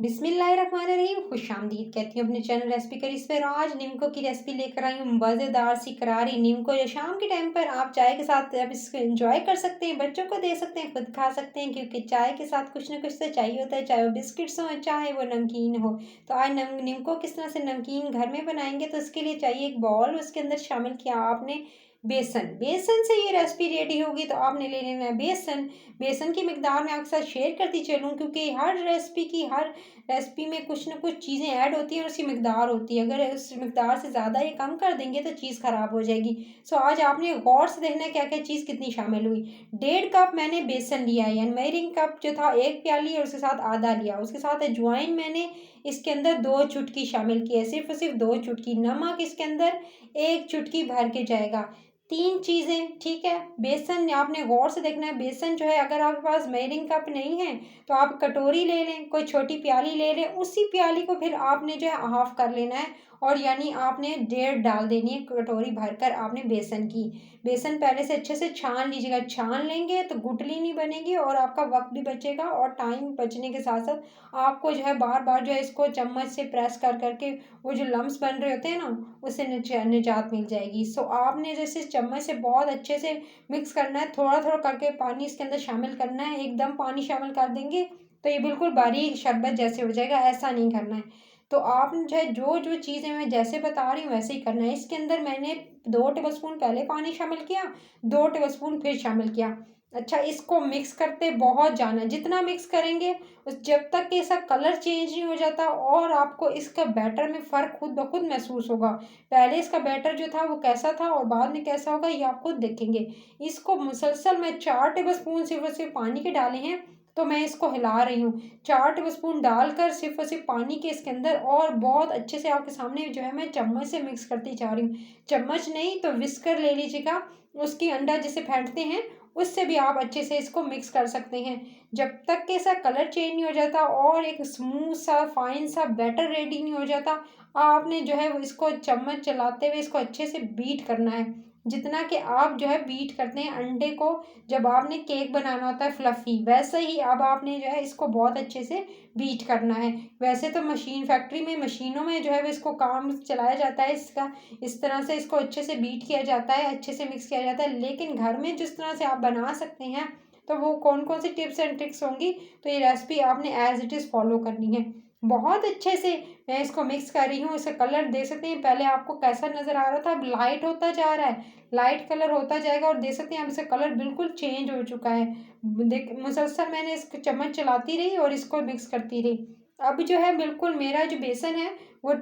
बिस्मिल्लाहिर्रहमानिर्रहीम। खुशामदीद कहती हूँ अपने चैनल रेसिपी करीज पर। आज नीमको की रेसिपी लेकर आई हूँ, मज़ेदार सी करारी नीमको। या शाम के टाइम पर आप चाय के साथ आप इसको एंजॉय कर सकते हैं, बच्चों को दे सकते हैं, खुद खा सकते हैं, क्योंकि चाय के साथ कुछ ना कुछ तो चाहिए होता है, चाहे वो बिस्किट्स हो चाहे वो नमकीन हो। तो आज नीमको किस तरह से नमकीन घर में बनाएंगे, तो इसके लिए चाहिए एक बॉल। उसके अंदर शामिल किया आपने बेसन। बेसन से ये रेसिपी रेडी होगी। तो आपने ले लेना है बेसन। बेसन की मिकदार मैं आपके साथ शेयर करती चलूँ, क्योंकि हर रेसिपी में कुछ ना कुछ चीज़ें ऐड होती हैं और उसकी मिकदार होती है। अगर उस मिकदार से ज़्यादा ये कम कर देंगे तो चीज़ ख़राब हो जाएगी। सो आज आपने गौर से देखना है क्या क्या चीज़ कितनी शामिल हुई। 1.5 कप मैंने बेसन लिया है, यानी मेजरिंग कप जो था 1 प्याली और उसके साथ आधा लिया। उसके साथ अजवाइन मैंने इसके अंदर 2 चुटकी शामिल की है, सिर्फ और सिर्फ 2 चुटकी। नमक इसके अंदर 1 चुटकी भर के जाएगा। 3 चीज़ें, ठीक है। बेसन आपने गौर से देखना है। बेसन जो है, अगर आपके पास मेजरिंग कप नहीं है तो आप कटोरी ले लें, कोई छोटी प्याली ले लें। उसी प्याली को फिर आपने जो है हाफ कर लेना है, और यानी आपने 1.5 डाल देनी है कटोरी भरकर आपने बेसन की। बेसन पहले से अच्छे से छान लीजिएगा। छान लेंगे तो गुठली नहीं बनेगी और आपका वक्त भी बचेगा, और टाइम बचने के साथ साथ आपको जो है बार बार जो है इसको चम्मच से प्रेस कर करके वो जो लम्स बन रहे होते हैं ना, उससे निजात मिल जाएगी। सो आपने जैसे चम्मच से बहुत अच्छे से मिक्स करना है, थोड़ा थोड़ा करके पानी इसके अंदर शामिल करना है। एकदम पानी शामिल कर देंगे तो ये बिल्कुल बारीक शरबत जैसे हो जाएगा, ऐसा नहीं करना है। तो आप जो है जो जो चीज़ें मैं जैसे बता रही हूँ वैसे ही करना है। इसके अंदर मैंने 2 टेबलस्पून पहले पानी शामिल किया, 2 टेबलस्पून फिर शामिल किया। अच्छा, इसको मिक्स करते बहुत जाना, जितना मिक्स करेंगे जब तक कि इसका कलर चेंज नहीं हो जाता, और आपको इसका बैटर में फ़र्क खुद ब खुद महसूस होगा। पहले इसका बैटर जो था वो कैसा था और बाद में कैसा होगा ये आप खुद देखेंगे। इसको मुसलसल मैं 4 टेबलस्पून सिर्फ और सिर्फ पानी के डाले हैं, तो मैं इसको हिला रही हूँ। 4 टेबलस्पून डालकर सिर्फ और सिर्फ पानी के इसके अंदर, और बहुत अच्छे से आपके सामने जो है मैं चम्मच से मिक्स करती जा रही हूँ। चम्मच नहीं तो विस्कर ले लीजिएगा, उसकी अंडा जिसे फेंटते हैं उससे भी आप अच्छे से इसको मिक्स कर सकते हैं, जब तक कि इसका कलर चेंज नहीं हो जाता और एक स्मूथ सा फाइन सा बैटर रेडी नहीं हो जाता। आपने जो है वो इसको चम्मच चलाते हुए इसको अच्छे से बीट करना है। जितना कि आप जो है बीट करते हैं अंडे को, जब आपने केक बनाना होता है फ्लफ़ी, वैसे ही अब आपने जो है इसको बहुत अच्छे से बीट करना है। वैसे तो मशीन फैक्ट्री में मशीनों में जो है वो इसको काम चलाया जाता है, इसका इस तरह से इसको अच्छे से बीट किया जाता है, अच्छे से मिक्स किया जाता है। लेकिन घर में जिस तरह से आप बना सकते हैं, तो वो कौन कौन सी टिप्स एंड ट्रिक्स होंगी, तो ये रेसिपी आपने एज इट इज़ फॉलो करनी है। बहुत अच्छे से मैं इसको मिक्स कर रही हूँ। इसका कलर देख सकते हैं, पहले आपको कैसा नज़र आ रहा था, अब लाइट होता जा रहा है, लाइट कलर होता जाएगा, और देख सकते हैं अब इसका कलर बिल्कुल चेंज हो चुका है। देख, मुसलसल मैंने इसको चम्मच चलाती रही और इसको मिक्स करती रही। अब जो है बिल्कुल मेरा जो बेसन है वो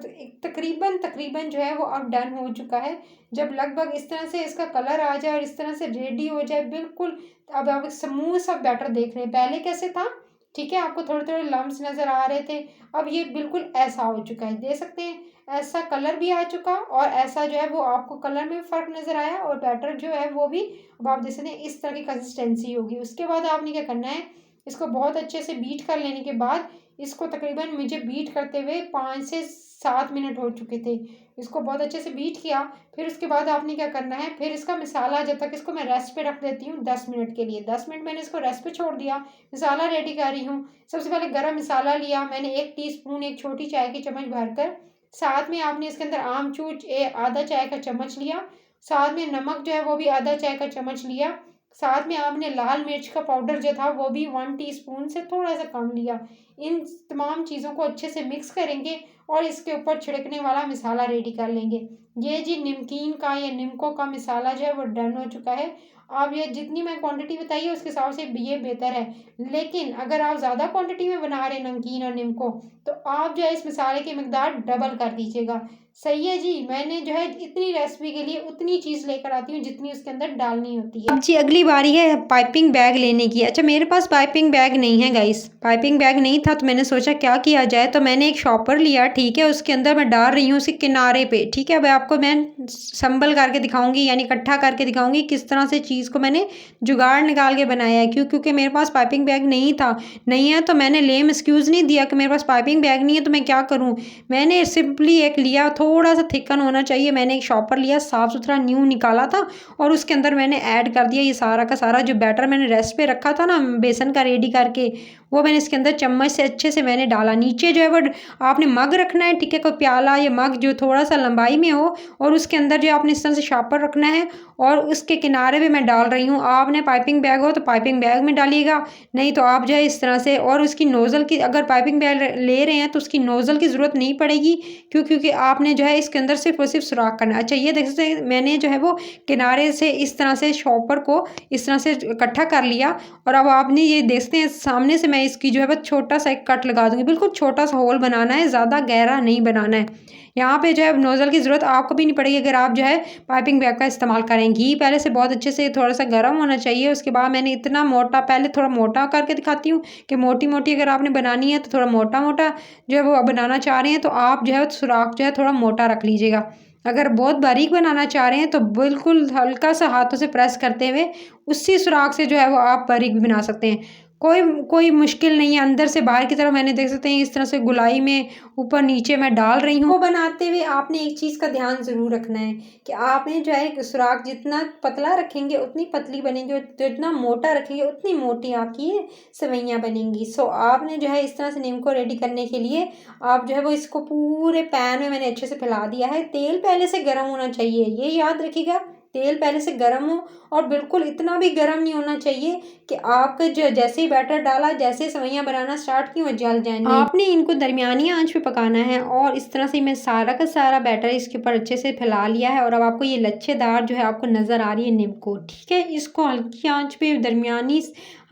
तकरीबन तकरीबन जो है वो अब डन हो चुका है। जब लगभग इस तरह से इसका कलर आ जाए और इस तरह से रेडी हो जाए बिल्कुल, अब आप स्मूथ सा बैटर देख रहे हैं। पहले कैसे था, ठीक है, आपको थोड़े थोड़े लम्स नज़र आ रहे थे, अब ये बिल्कुल ऐसा हो चुका है। देख सकते हैं ऐसा कलर भी आ चुका, और ऐसा जो है वो आपको कलर में फ़र्क नज़र आया, और बैटर जो है वो भी अब आप देख सकते हैं इस तरह की कंसिस्टेंसी होगी। उसके बाद आपने क्या करना है, इसको बहुत अच्छे से बीट कर लेने के बाद, इसको तकरीबन मुझे बीट करते हुए 5 से 7 मिनट हो चुके थे। इसको बहुत अच्छे से बीट किया। फिर उसके बाद आपने क्या करना है, फिर इसका मसाला, जब तक इसको मैं रेस्ट पे रख देती हूँ 10 मिनट के लिए। 10 मिनट मैंने इसको रेस्ट पे छोड़ दिया, मसाला रेडी कर रही हूँ। सबसे पहले गरम मसाला लिया मैंने 1 टीस्पून, 1 छोटी चाय की चम्मच भरकर। साथ में आपने इसके अंदर आमचूर आधा चाय का चम्मच लिया। साथ में नमक जो है वो भी आधा चाय का चम्मच लिया। साथ में आपने लाल मिर्च का पाउडर जो था वो भी 1 टीस्पून से थोड़ा सा कम लिया। इन तमाम चीज़ों को अच्छे से मिक्स करेंगे और इसके ऊपर छिड़कने वाला मसाला रेडी कर लेंगे। ये जी नमकीन का या नीमको का मसाला जो है वो डन हो चुका है। अब ये जितनी मैं क्वांटिटी बताई है उसके हिसाब से ये बेहतर है, लेकिन अगर आप ज़्यादा क्वांटिटी में बना रहे हैं नमकीन और नीमको, तो आप जो है इस मसाले की मिकदार डबल कर दीजिएगा। सही है जी, मैंने जो है इतनी रेसिपी के लिए उतनी चीज़ लेकर आती हूँ जितनी उसके अंदर डालनी होती है। अब जी अगली बारी है पाइपिंग बैग लेने की। अच्छा, मेरे पास पाइपिंग बैग नहीं है गाइस, पाइपिंग बैग नहीं था, तो मैंने सोचा क्या किया जाए, तो मैंने एक शॉपर लिया, ठीक है। उसके अंदर मैं डाल रही हूँ उसी किनारे पे, ठीक है। अब आपको मैं संभल करके दिखाऊंगी, यानी इकट्ठा करके दिखाऊंगी किस तरह से चीज़ को मैंने जुगाड़ निकाल के बनाया है। क्योंकि मेरे पास पाइपिंग बैग नहीं था, नहीं है, तो मैंने लेम एक्सक्यूज़ नहीं दिया कि मेरे पास पाइपिंग बैग नहीं है तो मैं क्या करूँ। मैंने सिंपली एक लिया, थोड़ा सा थिकन होना चाहिए, मैंने एक शॉपर लिया, साफ़ सुथरा न्यू निकाला था, और उसके अंदर मैंने ऐड कर दिया ये सारा का सारा जो बैटर मैंने रेस्ट पे रखा था ना बेसन का रेडी करके, वो मैंने इसके अंदर चम्मच से अच्छे से मैंने डाला। नीचे जो है वो आपने मग रखना है, ठीक है, कोई प्याला या मग जो थोड़ा-सा लंबाई में हो, और उसके अंदर जो आपने इस तरह से शार्पर रखना है और उसके किनारे पे मैं डाल रही हूँ। आपने पाइपिंग बैग हो तो पाइपिंग बैग में डालिएगा, नहीं तो आप जो है इस तरह से, और उसकी नोज़ल की, अगर पाइपिंग बैग ले रहे हैं तो उसकी नोज़ल की ज़रूरत नहीं पड़ेगी, क्योंकि आपने जो है इसके अंदर सिर्फ़ और सिर्फ़ सुराख करना है। अच्छा, ये देख सकते हैं मैंने जो है वो किनारे से इस तरह से शॉपर को इस तरह से इकट्ठा कर लिया, और अब आपने ये देखते हैं सामने से मैं इसकी जो है वो छोटा-सा एक कट लगा दूँगी। बिल्कुल छोटा-सा होल बनाना है, ज़्यादा गहरा नहीं बनाना है। यहाँ पे जो है नोज़ल की ज़रूरत आपको भी नहीं पड़ेगी अगर आप जो है पाइपिंग बैग का इस्तेमाल करें। घी पहले से बहुत अच्छे से थोड़ा-सा गर्म होना चाहिए, उसके बाद मैंने इतना मोटा, पहले थोड़ा मोटा करके दिखाती हूँ कि मोटी-मोटी अगर आपने बनानी है तो थोड़ा मोटा-मोटा जो है वो बनाना चाह रहे हैं तो आप जो है सुराख जो है थोड़ा मोटा रख लीजिएगा। अगर बहुत बारीक बनाना चाह रहे हैं तो बिल्कुल हल्का-सा हाथों से प्रेस करते हुए उसी सुराख से जो है वो आप बारीक भी बना सकते हैं। कोई कोई मुश्किल नहीं है, अंदर से बाहर की तरफ मैंने देख सकते हैं इस तरह से गोलाई में ऊपर-नीचे मैं डाल रही हूँ। वो बनाते हुए आपने एक चीज़ का ध्यान ज़रूर रखना है कि आपने जो है सुराख जितना पतला रखेंगे उतनी पतली बनेगी, और जितना मोटा रखेंगे उतनी मोटी आपकी सेवइयाँ बनेंगी। सो आपने जो है इस तरह से नीम को रेडी करने के लिए आप जो है वो इसको पूरे पैन में मैंने अच्छे से फैला दिया है। तेल पहले से गर्म होना चाहिए, ये याद रखिएगा, तेल पहले से गर्म हो, और बिल्कुल इतना भी गर्म नहीं होना चाहिए कि आपके जो जैसे ही बैटर डाला, जैसे ही सेवइयाँ बनाना स्टार्ट की वो जल जाएँ। आपने इनको दरमियानी आंच पे पकाना है, और इस तरह से मैं सारा का सारा बैटर इसके ऊपर अच्छे से फैला लिया है, और अब आपको ये लच्छेदार जो है आपको नज़र आ रही है निम्को, ठीक है। इसको हल्की आंच पे, दरमियानी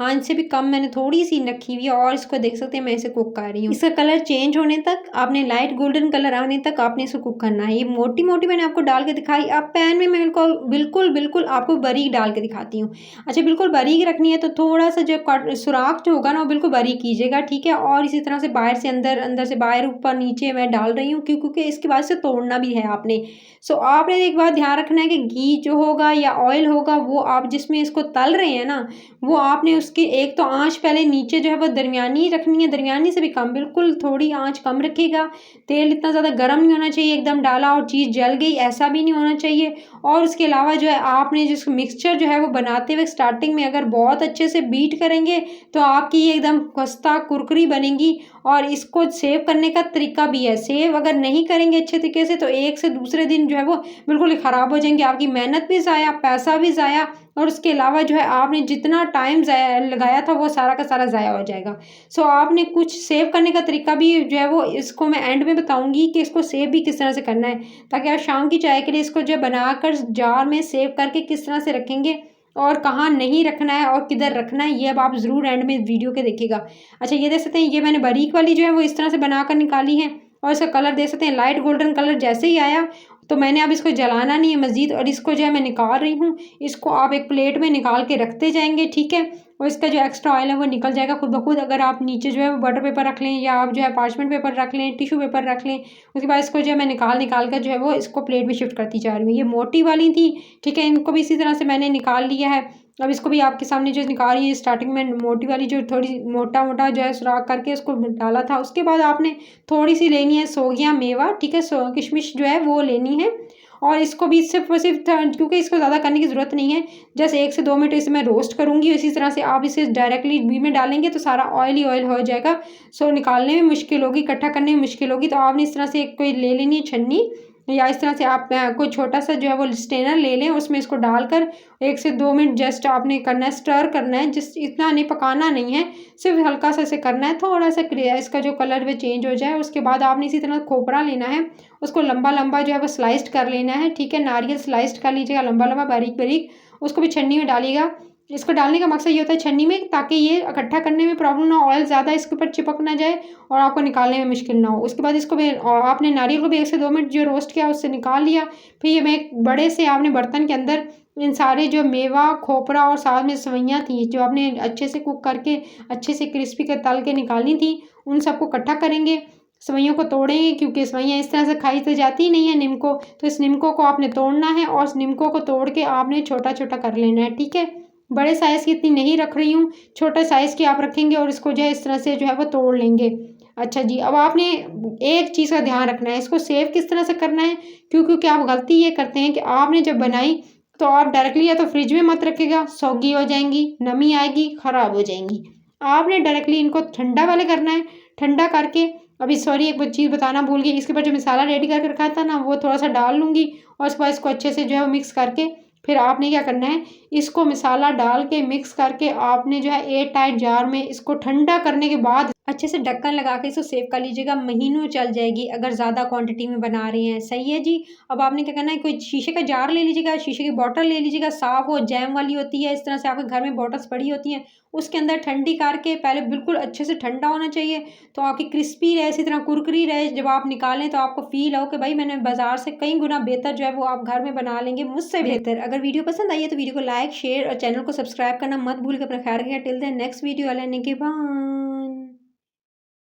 आंच से भी कम मैंने थोड़ी सी रखी हुई है, और इसको देख सकते हैं मैं इसे कुक कर रही हूँ। इसका कलर चेंज होने तक आपने, लाइट गोल्डन कलर आने तक आपने इसको कुक करना है। ये मोटी-मोटी मैंने आपको डाल के दिखाई, अब पैन में मैं इनको बिल्कुल आपको बारीक डाल के दिखाती हूँ। अच्छा, बिल्कुल बारीक रखनी है तो थोड़ा-सा जो कट सुराख जो होगा ना वो बिल्कुल बारीक कीजिएगा, ठीक है। और इसी तरह से बाहर से अंदर, अंदर से बाहर, ऊपर-नीचे मैं डाल रही हूँ, क्योंकि इसके बाद से तोड़ना भी है आपने। सो आपने एक बात ध्यान रखना है कि घी जो होगा या ऑयल होगा वो आप जिसमें इसको तल रहे हैं ना, वो आपने उसकी एक तो आँच पहले नीचे जो है वो दरमियानी रखनी है, दरमियानी से भी कम, बिल्कुल थोड़ी आँच कम रखिएगा। तेल इतना ज़्यादा गर्म नहीं होना चाहिए, एकदम डाला और चीज़ जल गई ऐसा भी नहीं होना चाहिए। और उसके अलावा जो है आपने जिस मिक्सचर जो है वो बनाते हुए स्टार्टिंग में अगर बहुत अच्छे से बीट करेंगे तो आपकी ये एकदम खस्ता कुरकुरी बनेगी। और इसको सेव करने का तरीका भी है, सेव अगर नहीं करेंगे अच्छे तरीके से तो एक से दूसरे दिन जो है वो बिल्कुल ही ख़राब हो जाएंगे, आपकी मेहनत भी ज़ाया, पैसा भी ज़ाया, और उसके अलावा जो है आपने जितना टाइम ज़ाया लगाया था वो सारा का सारा ज़ाया हो जाएगा। सो आपने कुछ सेव करने का तरीका भी जो है वो इसको मैं एंड में बताऊंगी कि इसको सेव भी किस तरह से करना है, ताकि आप शाम की चाय के लिए इसको जो है बनाकर जार में सेव करके किस तरह से रखेंगे और कहाँ नहीं रखना है और किधर रखना है, ये अब आप ज़रूर एंड में वीडियो के देखिएगा। अच्छा, ये देख सकते हैं, ये मैंने बारीक वाली जो है वो इस तरह से बनाकर निकाली है, और इसका कलर देख सकते हैं लाइट गोल्डन कलर जैसे ही आया तो मैंने अब इसको जलाना नहीं है मज़ीद, और इसको जो है मैं निकाल रही हूँ। इसको आप एक प्लेट में निकाल के रखते जाएंगे, ठीक है, और इसका जो एक्स्ट्रा ऑयल है वो निकल जाएगा खुद ब खुद। अगर आप नीचे जो है वो बटर पेपर रख लें, या आप जो है पार्चमेंट पेपर रख लें, टिश्यू पेपर रख लें, उसके बाद इसको जो है मैं निकाल कर जो है वो इसको प्लेट में शिफ्ट करती जा रही हूँ। ये मोटी वाली थी, ठीक है, इनको भी इसी तरह से मैंने निकाल लिया है। अब इसको भी आपके सामने जो निकाल रही है, स्टार्टिंग में मोटी वाली जो थोड़ी मोटा जो है सुराख करके उसको डाला था, उसके बाद आपने थोड़ी सी लेनी है सोगिया मेवा, ठीक है, किशमिश जो है वो लेनी है, और इसको भी सिर्फ और सिर्फ क्योंकि इसको ज़्यादा करने की ज़रूरत नहीं है, जैसे 1 से 2 मिनट इसे मैं रोस्ट करूँगी, इसी तरह से आप इसे डायरेक्टली घी में डालेंगे तो सारा ऑयल ही ऑयल हो जाएगा। सो निकालने में मुश्किल होगी, इकट्ठा करने में मुश्किल होगी, तो आपने इस तरह से कोई ले लेनी है छन्नी, या इस तरह से आप कोई छोटा सा जो है वो स्ट्रेनर ले लें, उसमें इसको डालकर 1 से 2 मिनट जस्ट आपने करना है, स्टर करना है, जिस इतना नहीं पकाना नहीं है, सिर्फ हल्का सा इसे करना है, थोड़ा सा इसका जो कलर वो चेंज हो जाए। उसके बाद आपने इसी तरह खोपरा लेना है, उसको लंबा लंबा जो है वो स्लाइस्ड कर लेना है, ठीक है, नारियल स्लाइस्ड कर लीजिएगा लंबा लंबा बारीक बारीक, उसको भी छन्नी में डालिएगा। इसको डालने का मकसद ये होता है छन्नी में, ताकि ये इकट्ठा करने में प्रॉब्लम ना, ऑयल ज़्यादा इसके ऊपर चिपक ना जाए और आपको निकालने में मुश्किल ना हो। उसके बाद इसको भी आपने नारियल को भी 1 से 2 मिनट जो रोस्ट किया उससे निकाल लिया। फिर ये मैं एक बड़े से आपने बर्तन के अंदर इन सारे जो मेवा, खोपरा और साथ में सेवइयाँ थी जो आपने अच्छे से कुक करके अच्छे से क्रिस्पी के तल के निकाली थी, उन सबको इकट्ठा करेंगे, सेवइयों को तोड़ेंगे, क्योंकि सेवइयाँ इस तरह से खाई तो जाती ही नहीं है निम्को, तो इस निम्को को आपने तोड़ना है, और इस निम्को को तोड़ के आपने छोटा छोटा कर लेना है, ठीक है। बड़े साइज़ की इतनी नहीं रख रही हूँ, छोटे साइज़ की आप रखेंगे और इसको जो है इस तरह से जो है वो तोड़ लेंगे। अच्छा जी, अब आपने एक चीज़ का ध्यान रखना है, इसको सेव किस तरह से करना है, क्योंकि आप गलती ये करते हैं कि आपने जब बनाई तो आप डायरेक्टली या तो फ्रिज में मत रखिएगा, सौगी हो जाएंगी, नमी आएगी, ख़राब हो जाएंगी। आपने डायरेक्टली इनको ठंडा वाले करना है। ठंडा करके अभी सॉरी एक चीज़ बताना भूल गई, इसके ऊपर जो मसाला रेडी करके रखा था ना, वो थोड़ा-सा डाल लूँगी और उसके बाद इसको अच्छे से जो है वो मिक्स करके फिर आपने क्या करना है, इसको मसाला डाल के मिक्स करके आपने जो है एयर टाइट जार में इसको ठंडा करने के बाद अच्छे से ढक्कन लगा के इसको सेव कर लीजिएगा, महीनों चल जाएगी अगर ज़्यादा क्वांटिटी में बना रहे हैं। सही है जी। अब आपने क्या करना है, कोई शीशे का जार ले लीजिएगा, शीशे की बॉटल ले लीजिएगा, साफ़ हो, जैम वाली होती है, इस तरह से आपके घर में बॉटल्स पड़ी होती हैं, उसके अंदर ठंडी करके पहले बिल्कुल अच्छे से ठंडा होना चाहिए, तो आपकी क्रिस्पी रहे, इसी तरह कुरकुरी रहे। जब आप निकालें तो आपको फ़ील हो कि भई मैंने बाज़ार से कई गुना बेहतर जो है वो आप घर में बना लेंगे, मुझसे बेहतर। अगर वीडियो पसंद आई है तो वीडियो को लाइक, शेयर और चैनल को सब्सक्राइब करना मत भूलिएगा। अपना ख़्याल रखिएगा। टिल देन नेक्स्ट वीडियो, अल्लाह ने के बाद।